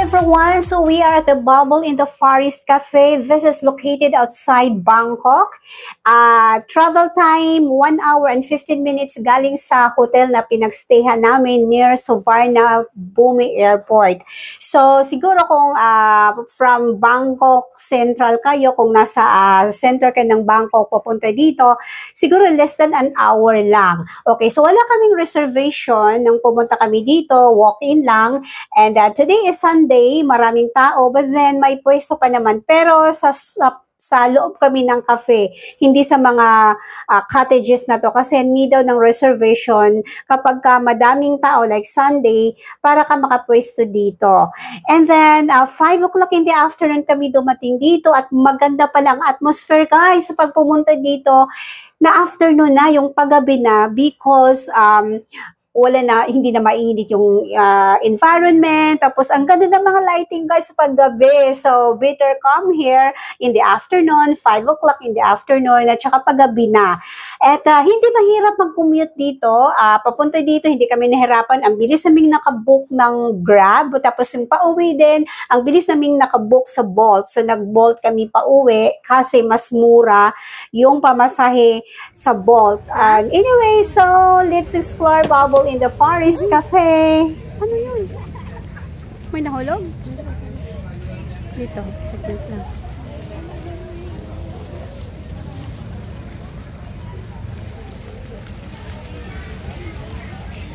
everyone, so we are at the Bubble in the Forest Cafe. This is located outside Bangkok. Travel time 1 hour and 15 minutes galing sa hotel na pinagstayhan namin near Suvarnabhumi Airport. So siguro kung from Bangkok Central kayo, kung nasa center kayo ng Bangkok papunta dito, siguro less than an hour lang. Okay, so wala kaming reservation nung pumunta kami dito, walk-in lang. And today is Sunday, maraming tao, but then may pwesto pa naman. Pero sa loob kami ng cafe, hindi sa mga cottages na to kasi need daw ng reservation kapag madaming tao like Sunday para ka makapwesto dito. And then 5 o'clock in the afternoon kami dumating dito at maganda pa lang atmosphere guys sa pagpumunta dito na afternoon na yung paggabi na because wala na, hindi na mainit yung environment. Tapos, ang ganda ng mga lighting guys sa paggabi. So, better come here in the afternoon, 5 o'clock in the afternoon, at saka paggabi na. At hindi mahirap mag-commute dito. Papunta dito, hindi kami nahirapan. Ang bilis naming nakabook ng Grab. Tapos, yung pauwi din, ang bilis naming nakabook sa Bolt. So, nag-Bolt kami pauwi kasi mas mura yung pamasahe sa Bolt. And anyway, so, let's explore Bubble in the Forest Cafe. Ano yun? May nahulog? Dito, saglit lang.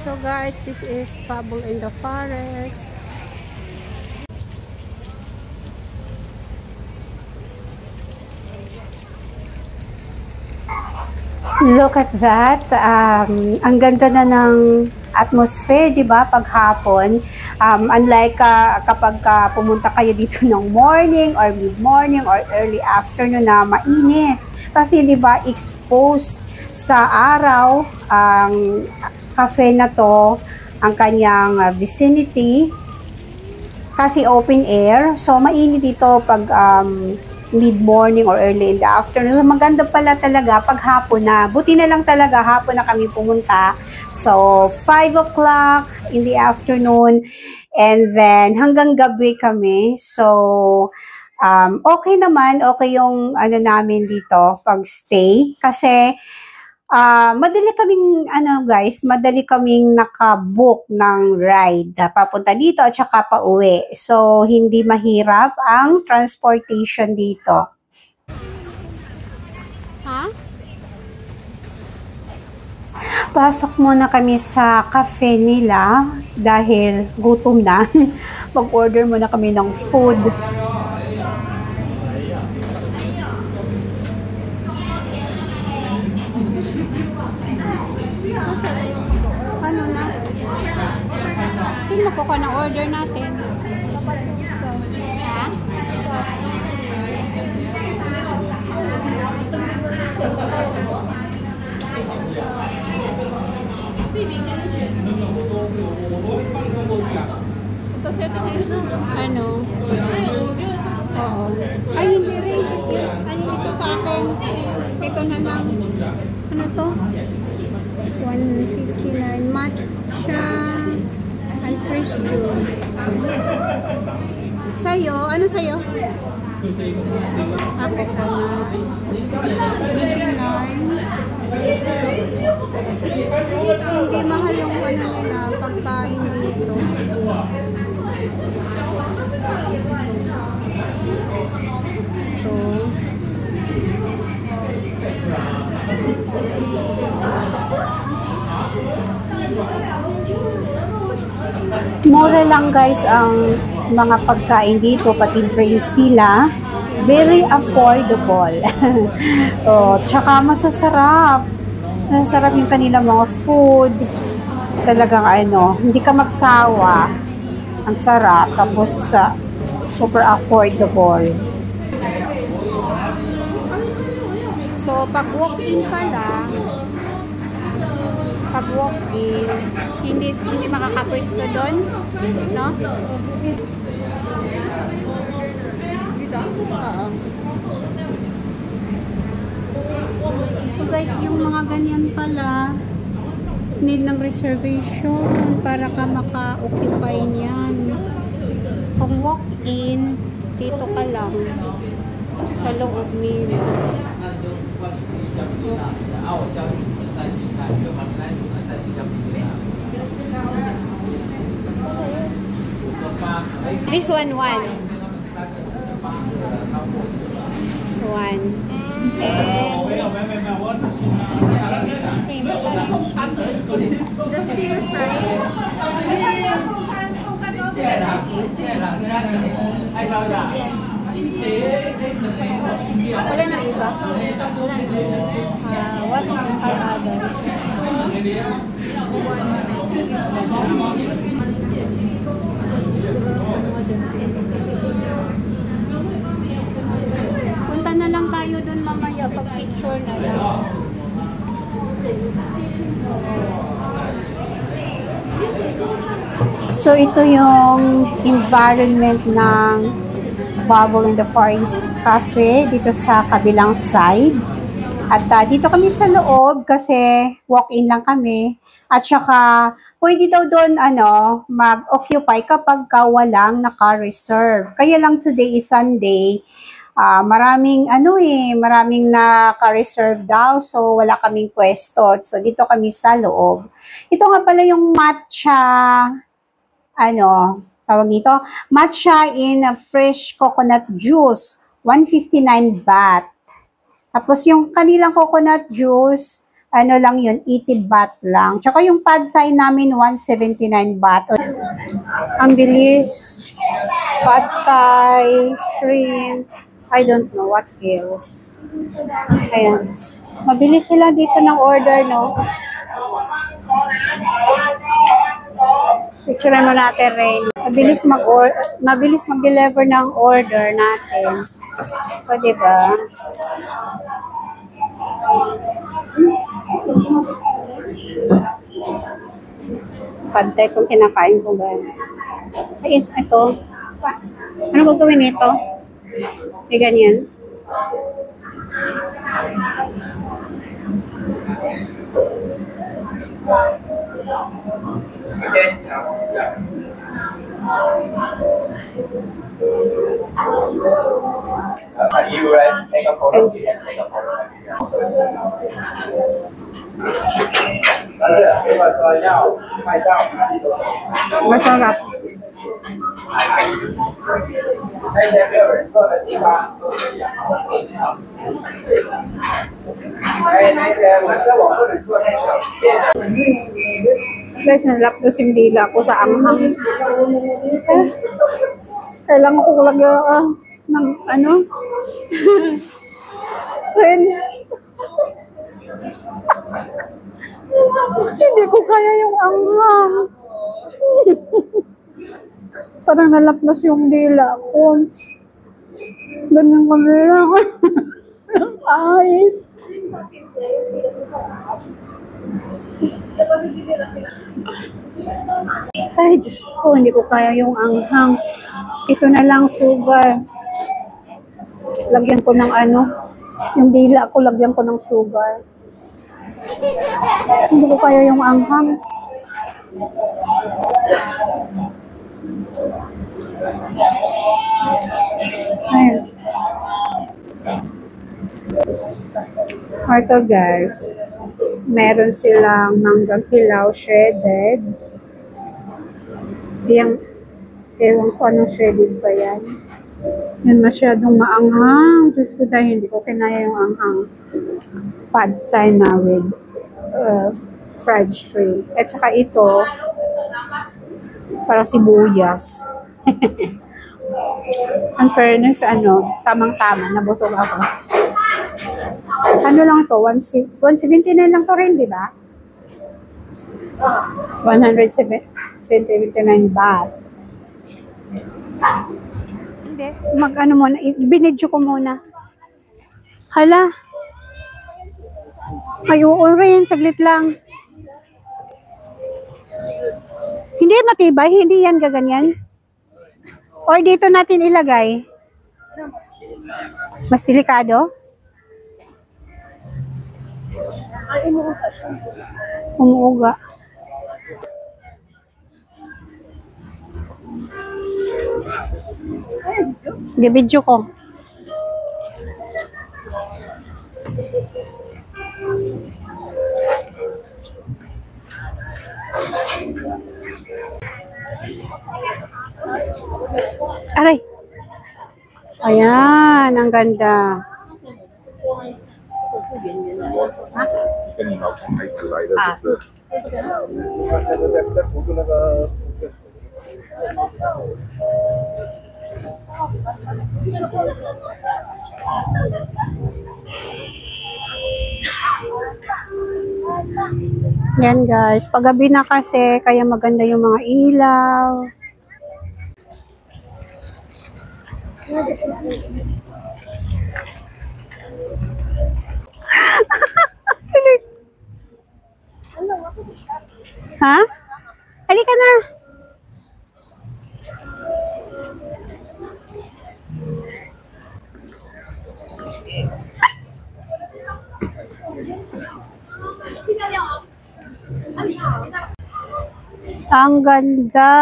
So guys, this is Bubble in the Forest. Look at that. Ang ganda na ng atmosphere, di ba, paghapon. Unlike kapag pumunta kayo dito ng morning or mid-morning or early afternoon na mainit. Kasi, di ba, exposed sa araw ang cafe na to, ang kanyang vicinity. Kasi open air. So, mainit dito pag mid-morning or early in the afternoon. So, maganda pala talaga pag hapon na. Buti na lang talaga hapon na kami pumunta. So, 5 o'clock in the afternoon and then hanggang gabi kami. So, okay naman. Okay yung ano namin dito pag-stay. Kasi, madali kaming nakabook ng ride papunta dito at saka pa uwi. So, hindi mahirap ang transportation dito. Pasok muna kami sa cafe nila dahil gutom na. Mag-order muna kami ng food. Ano na? Sino magkukuha ng order natin? Ha? Ano? Oo. Ay, hindi rin. Ano ito sa akin? Ito na lang. Ano to? 159 matcha and fresh juice. Sa'yo? Ano sa'yo? Ako ko na. 89. Hindi mahal yung ano nila pagkain dito. Ito. Mura lang guys ang mga pagkain dito, pati drinks nila. Very affordable. Oh, tsaka masasarap. Masasarap yung kanilang mga food. Talagang ano, hindi ka magsawa. Ang sarap. Tapos super affordable. So, pag walk-in pa lang, pag walk-in, hindi makakapwesto doon, no? Dito? Oo. So guys, yung mga ganyan pala, need ng reservation para ka maka-occupy niyan. Kung walk-in, dito ka lang sa loob nila. This one. One. The stir fry. Wala nang iba. What are others? Punta na lang tayo dun mamaya pag picture na lang. So ito yung environment ng Bubble in the Far East Cafe dito sa kabilang side. At dito kami sa loob kasi walk-in lang kami. At saka pwede daw doon mag-occupy kapag walang naka-reserve. Kaya lang today is Sunday. Maraming naka-reserve daw, so wala kaming pwesto. So dito kami sa loob. Ito nga pala yung matcha, tawag dito, matcha in a fresh coconut juice, 159 baht. Tapos yung kanilang coconut juice, lang yun, 80 baht lang. Tsaka yung pad thai namin, 179 baht. Ang bilis. Pad thai, shrimp, I don't know what else. Ayan. Mabilis sila dito ng order, no? Picture mo natin, Rain. Mabilis mag-deliver ng order natin. O, diba? Pantay kung kinakain ko, guys. Ay, ito. Ano gagawin ito? May ganyan. Okay. Are you ready to take a photo? You can take a photo. Masarap. Guys, nalapos yung dila ko sa anghang. Kailangan ko lagyan ng Ren. Hindi ko kaya yung anghang. Parang nalapnos yung dila ko. Ganyan kami lang. Ang ayos. Ay, Diyos ko, hindi ko kaya yung anghang. Ito na lang, sugar. Lagyan ko ng yung dila ko, lagyan ko ng sugar. Hindi ko kaya yung anghang. Ayun. Ito, guys. Meron silang manggang hilaw shredded. Ewan ko anong shredded ba yan. Yan masyadong maanghang. Diyos ko dahil hindi ko kinaya yung anghang. Pad thai na with fried shrimp. At saka ito, para sibuyas. Ang fairness, tamang-tama. Nabusog ako. Ano lang to? 179 lang to rin, di ba? 179 baht. Hindi. Muna. Binidyo ko muna. Hala. Ay, oo rin. Saglit lang. Hindi matibay. Hindi yan gaganyan. Or dito natin ilagay. Mas delikado? Umuuga. Gabidyo ko. Aray. Ayan, ang ganda. 跟你老公孩子来的就是 Yan guys, paggabi na kasi, kaya maganda yung mga ilaw. Ha? Halika na. Ang ganda.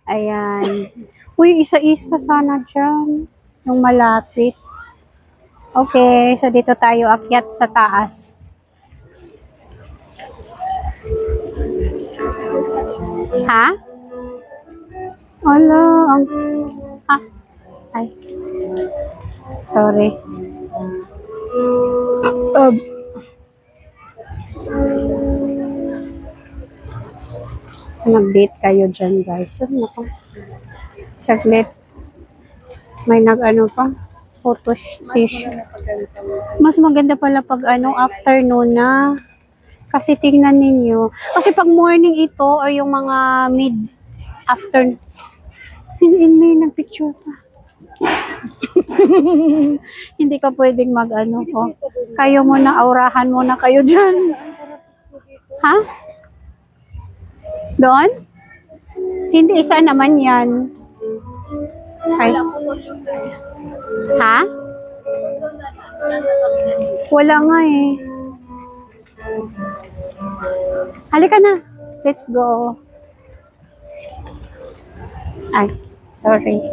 Ayan. Uy, isa-isa sana dyan. Yung malapit. Okay, so dito tayo akyat sa taas. Ha? Ala, ang... Ah, ay. Sorry. Nag-date kayo dyan, guys. So, naku. Saglit. May nag-ano pa? Photo session. Mas maganda pala pag afternoon na. Kasi tingnan ninyo. Kasi pag morning ito or yung mga mid-afternoon. May nagpicture pa. Hindi ka pwedeng ko. Kayo muna, aurahan muna kayo dyan. Ha? Doon? Hindi, isa naman yan. Ay. Ha? Wala nga eh. Halika na. Let's go. Ay, sorry.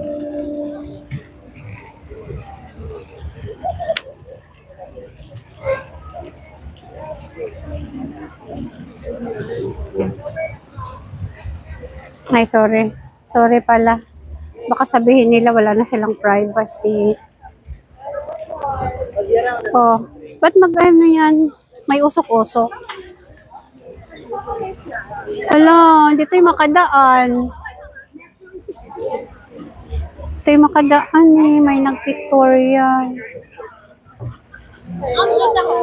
Ay, sorry. Sorry pala. Baka sabihin nila wala na silang privacy. Oh, ba't yan? May usok-usok. Wala, dito yung makadaan. Ito yung makadaan eh. May nag-pictorial.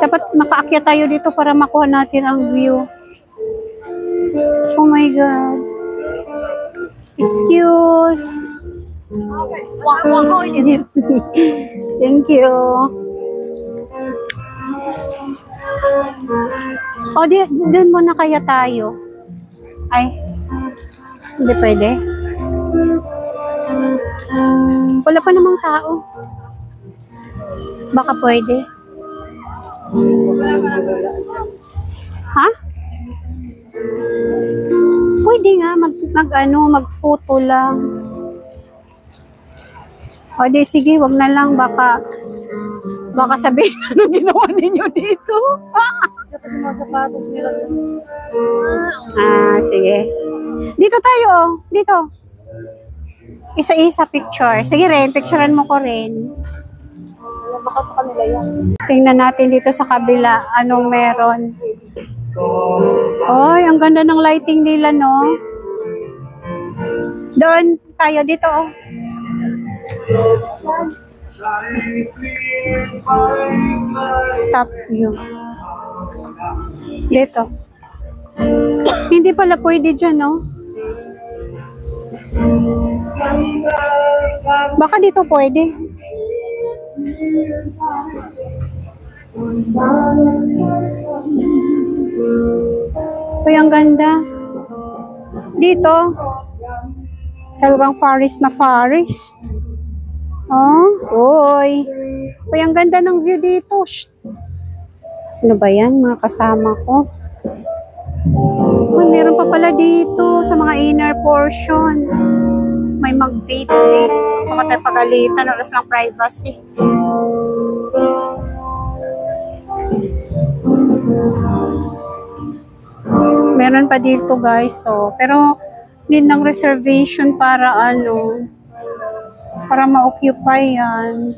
Dapat makaakyat tayo dito para makuha natin ang view. Oh my God. Excuse. Excuse me. Thank you. O, doon muna kaya tayo. Ay, hindi pwede. Wala pa namang tao. Baka pwede. Ha? Pwede nga, mag-photo lang. O, di, sige, wag na lang, baka sabihin ano ginawa ninyo dito. Kasi mga sapatos nila. Sige. Dito tayo, oh. Dito. Isa-isa picture. Sige rin, picturean mo ko rin. Baka sa kanila yan. Tingnan natin dito sa kabila, anong meron. Oy, ang ganda ng lighting nila, no? Doon tayo, dito, oh. Top view. Dito. Hindi pala pwede dyan, no? Baka dito pwede. Uy, ang ganda. Dito. Talagang forest na forest. Oh, uy. Uy, ang ganda ng view dito. Shh. Ano ba yan, mga kasama ko? Uy, meron pa pala dito sa mga inner portion. May may mag-date eh. Baka tayo pagalitan, oras ng privacy. Meron pa dito guys, so. Pero, need ng reservation para ano, para ma-occupy yan.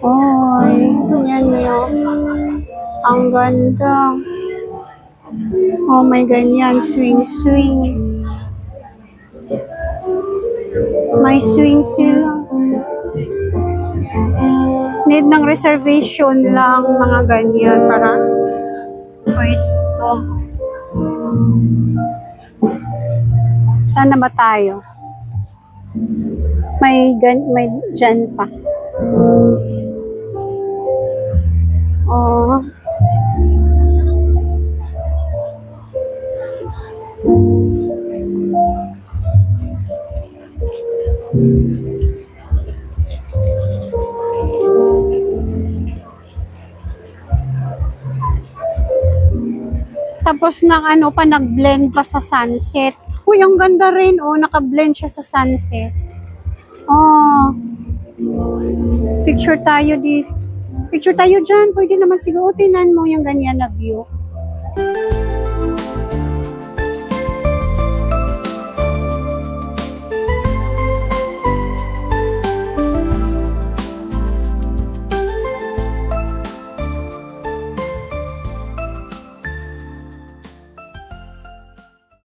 Oy, yan yun. Ang ganda. Oh my ganyan, swing. May swing sila. Need ng reservation lang mga ganyan para pwesto. Sana ba tayo? May dyan pa. Oh. Tapos ng ano pa, nag-blend pa sa sunset. Uy, ang ganda rin. Oh, naka-blend siya sa sunset. Oh. Picture tayo dito. Picture tayo dyan. Pwede naman siguro. Tinan mo yung ganyan na view.